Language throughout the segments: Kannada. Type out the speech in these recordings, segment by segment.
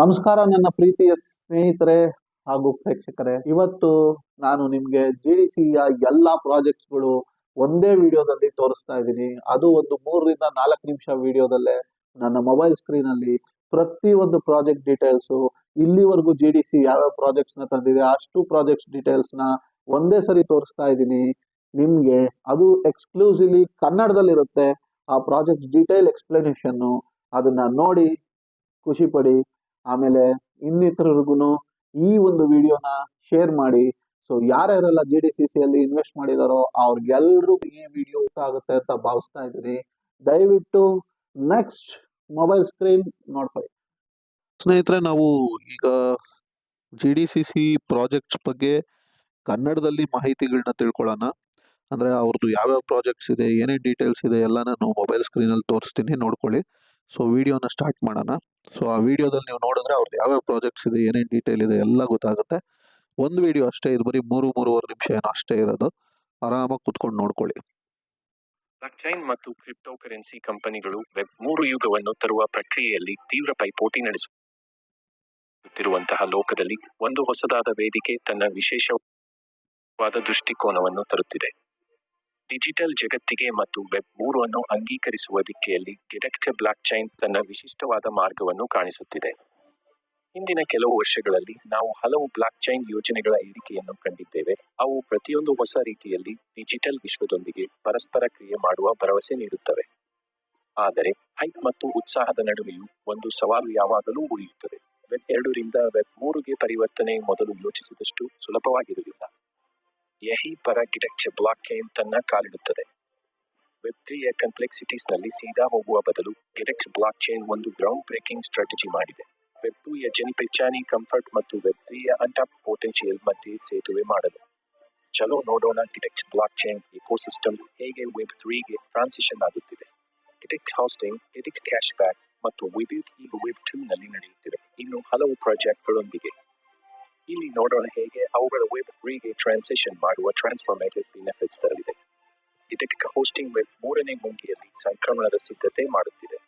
ನಮಸ್ಕಾರ ನನ್ನ ಪ್ರೀತಿಯ ಸ್ನೇಹಿತರೆ ಹಾಗೂ ಪ್ರೇಕ್ಷಕರೇ. ಇವತ್ತು ನಾನು ನಿಮ್ಗೆ GDCಯ ಎಲ್ಲಾ ಪ್ರಾಜೆಕ್ಟ್ಸ್ಗಳು ಒಂದೇ ವಿಡಿಯೋದಲ್ಲಿ ತೋರಿಸ್ತಾ ಇದ್ದೀನಿ. ಅದು ಒಂದು 3ರಿಂದ 4 ನಿಮಿಷ ವಿಡಿಯೋದಲ್ಲೇ ನನ್ನ ಮೊಬೈಲ್ ಸ್ಕ್ರೀನ್ ಅಲ್ಲಿ ಪ್ರತಿ ಒಂದು ಪ್ರಾಜೆಕ್ಟ್ ಡೀಟೇಲ್ಸ್, ಇಲ್ಲಿವರೆಗೂ GDC ಯಾವ್ಯಾವ ಪ್ರಾಜೆಕ್ಟ್ಸ್ ನ ತಂದಿದೆ ಅಷ್ಟು ಪ್ರಾಜೆಕ್ಟ್ಸ್ ಡೀಟೇಲ್ಸ್ ನ ಒಂದೇ ಸರಿ ತೋರಿಸ್ತಾ ಇದ್ದೀನಿ ನಿಮ್ಗೆ. ಅದು ಎಕ್ಸ್ಕ್ಲೂಸಿವ್ಲಿ ಕನ್ನಡದಲ್ಲಿರುತ್ತೆ. ಆ ಪ್ರಾಜೆಕ್ಟ್ ಡೀಟೇಲ್ ಎಕ್ಸ್ಪ್ಲನೇಷನ್ ಅದನ್ನ ನೋಡಿ ಖುಷಿ ಪಡಿ. ಆಮೇಲೆ ಇನ್ನಿತರರಿಗೂ ಈ ಒಂದು ವಿಡಿಯೋನ ಶೇರ್ ಮಾಡಿ. ಸೊ ಯಾರ್ಯಾರೆಲ್ಲ GDCC ಅಲ್ಲಿ ಇನ್ವೆಸ್ಟ್ ಮಾಡಿದಾರೋ ಅವ್ರಿಗೆಲ್ರಿಗೂ ಈ ವಿಡಿಯೋ ಇಷ್ಟ ಆಗುತ್ತೆ ಅಂತ ಭಾವಿಸ್ತಾ ಇದ್ದೀನಿ. ದಯವಿಟ್ಟು ನೆಕ್ಸ್ಟ್ ಮೊಬೈಲ್ ಸ್ಕ್ರೀನ್ ನೋಡ್ಕೊಳ್ಳಿ. ಸ್ನೇಹಿತರೆ, ನಾವು ಈಗ GDCC ಪ್ರಾಜೆಕ್ಟ್ಸ್ ಬಗ್ಗೆ ಕನ್ನಡದಲ್ಲಿ ಮಾಹಿತಿಗಳನ್ನ ತಿಳ್ಕೊಳ್ಳೋಣ. ಅಂದ್ರೆ ಅವ್ರದ್ದು ಯಾವ್ಯಾವ ಪ್ರಾಜೆಕ್ಟ್ಸ್ ಇದೆ, ಏನೇನು ಡೀಟೇಲ್ಸ್ ಇದೆ ಎಲ್ಲ ನಾನು ಮೊಬೈಲ್ ಸ್ಕ್ರೀನಲ್ಲಿ ತೋರಿಸ್ತೀನಿ, ನೋಡ್ಕೊಳ್ಳಿ. ಸೊ ವಿಡಿಯೋನ ಸ್ಟಾರ್ಟ್ ಮಾಡೋಣ. ಸೊ ಆ ವಿಡಿಯೋದಲ್ಲಿ ನೀವು ನೋಡಿದ್ರೆ ಅವ್ರದ್ದು ಯಾವ್ಯಾವ ಪ್ರಾಜೆಕ್ಟ್ಸ್ ಇದೆ, ಏನೇನು ಡೀಟೇಲ್ ಇದೆ ಎಲ್ಲ ಗೊತ್ತಾಗುತ್ತೆ. ಒಂದು ವಿಡಿಯೋ ಅಷ್ಟೇ, ಇದು ಬರೀ 3-3.5 ನಿಮಿಷ ಏನೋ ಅಷ್ಟೇ ಇರೋದು. ಆರಾಮಾಗಿ ಕುತ್ಕೊಂಡು ನೋಡ್ಕೊಳ್ಳಿ. ಬ್ಲಾಕ್ಚೈನ್ ಮತ್ತು ಕ್ರಿಪ್ಟೋ ಕರೆನ್ಸಿ ಕಂಪನಿಗಳು ವೆಬ್3 ಯುಗವನ್ನು ತರುವ ಪ್ರಕ್ರಿಯೆಯಲ್ಲಿ ತೀವ್ರ ಪೈಪೋಟಿ ನಡೆಸುತ್ತಿರುವಂತಹ ಲೋಕದಲ್ಲಿ ಒಂದು ಹೊಸದಾದ ವೇದಿಕೆ ತನ್ನ ವಿಶೇಷವಾದ ದೃಷ್ಟಿಕೋನವನ್ನು ತರುತ್ತಿದೆ. ಡಿಜಿಟಲ್ ಜಗತ್ತಿಗೆ ಮತ್ತು ವೆಬ್3 ಅನ್ನು ಅಂಗೀಕರಿಸುವ ದಿಕ್ಕೆಯಲ್ಲಿ ಗೆಡೆಕ್ಟ್ ಬ್ಲಾಕ್ಚೈನ್ ತನ್ನ ವಿಶಿಷ್ಟವಾದ ಮಾರ್ಗವನ್ನು ಕಾಣಿಸುತ್ತಿದೆ. ಹಿಂದಿನ ಕೆಲವು ವರ್ಷಗಳಲ್ಲಿ ನಾವು ಹಲವು ಬ್ಲಾಕ್ಚೈನ್ ಯೋಜನೆಗಳ ಏರಿಕೆಯನ್ನು ಕಂಡಿದ್ದೇವೆ. ಅವು ಪ್ರತಿಯೊಂದು ಹೊಸ ರೀತಿಯಲ್ಲಿ ಡಿಜಿಟಲ್ ವಿಶ್ವದೊಂದಿಗೆ ಪರಸ್ಪರ ಕ್ರಿಯೆ ಮಾಡುವ ಭರವಸೆ ನೀಡುತ್ತವೆ. ಆದರೆ ಹೈಪ್ ಮತ್ತು ಉತ್ಸಾಹದ ನಡುವೆಯೂ ಒಂದು ಸವಾಲು ಯಾವಾಗಲೂ ಉಳಿಯುತ್ತದೆ. ವೆಬ್2 ರಿಂದ ವೆಬ್3ಗೆ ಪರಿವರ್ತನೆ ಮೊದಲು ಯೋಚಿಸಿದಷ್ಟು ಸುಲಭವಾಗಿರಲಿಲ್ಲ. ಯಹಿ ಪರ ಗೆಡೆಕ್ಟ್ ಬ್ಲಾಕ್ಚೈನ್ ತನ್ನ ಕಾಲಿಡುತ್ತದೆ. ವೆಬ್3ಯ ಕಾಂಪ್ಲೆಕ್ಸಿಟೀಸ್ನಲ್ಲಿ ಸೀದಾ ಹೋಗುವ ಬದಲು ಗೆಡೆಕ್ಟ್ ಬ್ಲಾಕ್ಚೈನ್ ಒಂದು ಗ್ರೌಂಡ್ ಬ್ರೇಕಿಂಗ್ ಸ್ಟ್ರಾಟಜಿ ಮಾಡಿದೆ. ವೆಬ್2ಯ ಜನಿಪೆಚಾನಿ ಕಂಫರ್ಟ್ ಮತ್ತು ವೆಬ್3ಯ ಅನ್ಟಾಪ್ ಪೊಟೆನ್ಶಿಯಲ್ ಮಧ್ಯೆ ಸೇತುವೆ ಮಾಡಲು. ಚಲೋ ನೋಡೋಣ ಗೆಡೆಕ್ಟ್ ಬ್ಲಾಕ್ಚೈನ್ ಇಕೋಸಿಸ್ಟಮ್ ಹೇಗೆ ವೆಬ್3ಗೆ ಟ್ರಾನ್ಸಿಷನ್ ಆಗುತ್ತಿದೆ. ಗೆಡೆಕ್ಟ್ ಹಾಸ್ಟಿಂಗ್, ಗೆಡೆಕ್ಟ್ ಕ್ಯಾಶ್ ಬ್ಯಾಕ್ ಮತ್ತು ವಿಬಿಟ್ ಈಗ ವೆಬ್2 ನಲ್ಲಿ ನಡೆಯುತ್ತಿವೆ, ಇನ್ನು ಹಲವು ಪ್ರಾಜೆಕ್ಟ್ಗಳೊಂದಿಗೆ. ಇಲ್ಲಿ ನೋಡೋಣ ಹೇಗೆ ಅವುಗಳ ವೆಬ್3ಗೆ ಟ್ರಾನ್ಸಿಷನ್ ಮಾಡುವ ಟ್ರಾನ್ಸ್ಫಾರ್ಮೇಟಿವ್ ಬೆನಿಫಿಟ್ಸ್ ತರಲಿದೆ. ಗೆಡೆಕ್ಟ್ ಹೋಸ್ಟಿಂಗ್ ವೆಬ್3ನೇ ಮುಂಗಿಯಲ್ಲಿ ಸಂಕ್ರಮಣದ ಸಿದ್ಧತೆ ಮಾಡುತ್ತಿದೆ.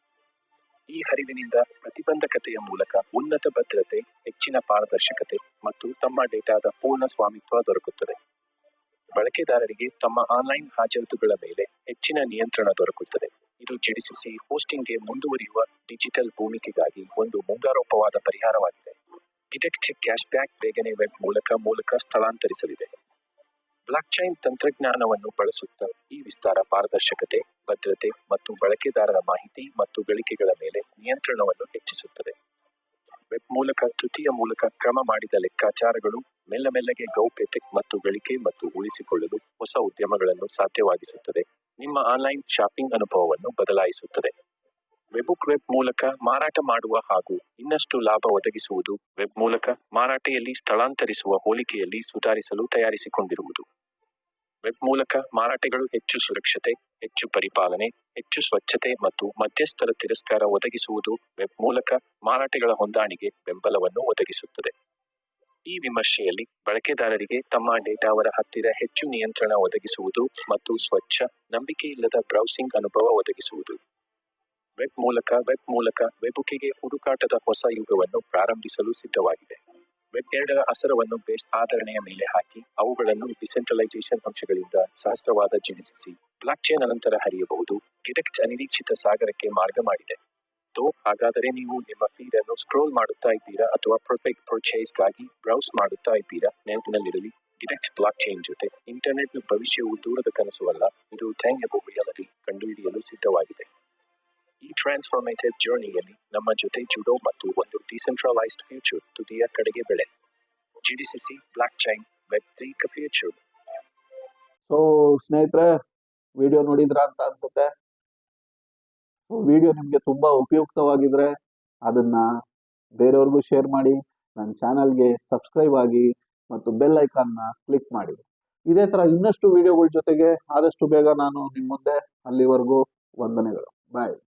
ಈ ಹರಿವಿನಿಂದ ಪ್ರತಿಬಂಧಕತೆಯ ಮೂಲಕ ಉನ್ನತ ಭದ್ರತೆ, ಹೆಚ್ಚಿನ ಪಾರದರ್ಶಕತೆ ಮತ್ತು ತಮ್ಮ ಡೇಟಾದ ಪೂರ್ಣ ಸ್ವಾಮಿತ್ವ ದೊರಕುತ್ತದೆ. ಬಳಕೆದಾರರಿಗೆ ತಮ್ಮ ಆನ್ಲೈನ್ ಹಾಜರಾತುಗಳ ಮೇಲೆ ಹೆಚ್ಚಿನ ನಿಯಂತ್ರಣ ದೊರಕುತ್ತದೆ. ಇದು GDCC ಹೋಸ್ಟಿಂಗ್ಗೆ ಮುಂದುವರಿಯುವ ಡಿಜಿಟಲ್ ಭೂಮಿಕೆಗಾಗಿ ಒಂದು ಮುಂಗಾರೋಪವಾದ ಪರಿಹಾರವಾಗಿದೆ. ಗೆಡೆಕ್ಟ್ ಕ್ಯಾಶ್ ಬ್ಯಾಕ್ ಬೇಗನೆ ವೆಬ್ ಮೂಲಕ ಸ್ಥಳಾಂತರಿಸಲಿದೆ. ಬ್ಲಾಕ್ಚೈನ್ ತಂತ್ರಜ್ಞಾನವನ್ನು ಬಳಸುತ್ತಾ ಈ ವಿಸ್ತಾರ ಪಾರದರ್ಶಕತೆ, ಭದ್ರತೆ ಮತ್ತು ಬಳಕೆದಾರರ ಮಾಹಿತಿ ಮತ್ತು ಗಳಿಕೆಗಳ ಮೇಲೆ ನಿಯಂತ್ರಣವನ್ನು ಹೆಚ್ಚಿಸುತ್ತದೆ. ವೆಬ್ ತೃತೀಯ ಮೂಲಕ ಕ್ರಮ ಮಾಡಿದ ಲೆಕ್ಕಾಚಾರಗಳು ಮೆಲ್ಲಗೆ ಗೌಪ್ಯತೆ ಮತ್ತು ಗಳಿಕೆ ಮತ್ತು ಉಳಿಸಿಕೊಳ್ಳಲು ಹೊಸ ಉದ್ಯಮಗಳನ್ನು ಸಾಧ್ಯವಾಗಿಸುತ್ತದೆ. ನಿಮ್ಮ ಆನ್ಲೈನ್ ಶಾಪಿಂಗ್ ಅನುಭವವನ್ನು ಬದಲಾಯಿಸುತ್ತದೆ. ವೆಬ್ ಮೂಲಕ ಮಾರಾಟ ಮಾಡುವ ಹಾಗೂ ಇನ್ನಷ್ಟು ಲಾಭ ಒದಗಿಸುವುದು. ವೆಬ್ ಮೂಲಕ ಮಾರಾಟದಲ್ಲಿ ಸ್ಥಳಾಂತರಿಸುವ ಹೋಲಿಕೆಯಲ್ಲಿ ಸುಧಾರಿಸಲು ತಯಾರಿಸಿಕೊಂಡಿರುವುದು. ವೆಬ್ ಮೂಲಕ ಮಾರಾಟಗಳು ಹೆಚ್ಚು ಸುರಕ್ಷತೆ, ಹೆಚ್ಚು ಪರಿಪಾಲನೆ, ಹೆಚ್ಚು ಸ್ವಚ್ಛತೆ ಮತ್ತು ಮಧ್ಯಸ್ಥರ ತಿರಸ್ಕಾರ ಒದಗಿಸುವುದು. ವೆಬ್ ಮೂಲಕ ಮಾರಾಟಗಳ ಹೊಂದಾಣಿಕೆ ಬೆಂಬಲವನ್ನು ಒದಗಿಸುತ್ತದೆ. ಈ ವಿಮರ್ಶೆಯಲ್ಲಿ ಬಳಕೆದಾರರಿಗೆ ತಮ್ಮ ಡೇಟಾವರ ಹತ್ತಿರ ಹೆಚ್ಚು ನಿಯಂತ್ರಣ ಒದಗಿಸುವುದು ಮತ್ತು ಸ್ವಚ್ಛ, ನಂಬಿಕೆಯಿಲ್ಲದ ಬ್ರೌಸಿಂಗ್ ಅನುಭವ ಒದಗಿಸುವುದು. ವೆಬ್ ಮೂಲಕ ವೆಬ್ಗೆ ಹುಡುಕಾಟದ ಹೊಸ ಯುಗವನ್ನು ಪ್ರಾರಂಭಿಸಲು ಸಿದ್ಧವಾಗಿದೆ. ವೆಬ್2ರ ಅಸರವನ್ನು ಬೇಸ್ ಆಧರಣೆಯ ಮೇಲೆ ಹಾಕಿ ಅವುಗಳನ್ನು ಡಿಸೆಂಟ್ರಲೈಸೇಷನ್ ಅಂಶಗಳಿಂದ ಸಹಸ್ರವಾದ GDCC ಬ್ಲಾಕ್ಚೈನ್ ಅನಂತರ ಹರಿಯಬಹುದು. ಗೆಡೆಕ್ಟ್ ಅನಿರೀಕ್ಷಿತ ಸಾಗರಕ್ಕೆ ಮಾರ್ಗ ಮಾಡಿದೆ. ಹಾಗಾದರೆ ನೀವು ನಿಮ್ಮ ಫೀಡ್ ಅನ್ನು ಸ್ಕ್ರೋಲ್ ಮಾಡುತ್ತಾ ಇದ್ದೀರಾ ಅಥವಾ ಪರ್ಫೆಕ್ಟ್ ಪರ್ಚೇಸ್ಗಾಗಿ ಬ್ರೌಸ್ ಮಾಡುತ್ತಾ ಇದ್ದೀರಾ? ನೆನಪಿನಲ್ಲಿರಲಿ, ಗೆಡೆಕ್ಟ್ ಬ್ಲಾಕ್ಚೈನ್ ಜೊತೆ ಇಂಟರ್ನೆಟ್ನ ಭವಿಷ್ಯವು ದೂರದ ಕನಸು ಅಲ್ಲ, ಇದು ಟ್ಯಾಂಗಬಲ್ ರಿಯಾಲಿಟಿ ಕಂಡುಹಿಡಿಯಲು ಸಿದ್ಧವಾಗಿದೆ. ಈ ಟ್ರಾನ್ಸ್ಫಾರ್ಮೇಟಿವ್ ಜರ್ನಿಯಲ್ಲಿ ನಮ್ಮ ಜೊತೆ ಜುಡೋ ಮತ್ತು ಒಂದು ಡಿಸೆಂಟ್ರಲೈಸ್ಡ್ ಫ್ಯೂಚರ್ ತುದಿಯ ಕಡೆಗೆ ಬೆಳೆ. GDCC ಬ್ಲಾಕ್ಚೈನ್ ವೆಬ್3 ಫ್ಯೂಚರ್. ಸೊ ಸ್ನೇಹಿತರೆ, ವಿಡಿಯೋ ನೋಡಿದ್ರ ಅಂತ ಅನ್ಸುತ್ತೆ. ವಿಡಿಯೋ ನಿಮ್ಗೆ ತುಂಬಾ ಉಪಯುಕ್ತವಾಗಿದ್ರೆ ಅದನ್ನ ಬೇರೆಯವ್ರಿಗೂ ಶೇರ್ ಮಾಡಿ, ನನ್ನ ಚಾನಲ್ಗೆ ಸಬ್ಸ್ಕ್ರೈಬ್ ಆಗಿ ಮತ್ತು ಬೆಲ್ ಐಕಾನ್ನ ಕ್ಲಿಕ್ ಮಾಡಿ. ಇದೇ ತರ ಇನ್ನಷ್ಟು ವಿಡಿಯೋಗಳ ಜೊತೆಗೆ ಆದಷ್ಟು ಬೇಗ ನಾನು ನಿಮ್ಮ ಮುಂದೆ. ಅಲ್ಲಿವರೆಗೂ ವಂದನೆಗಳು. ಬಾಯ್.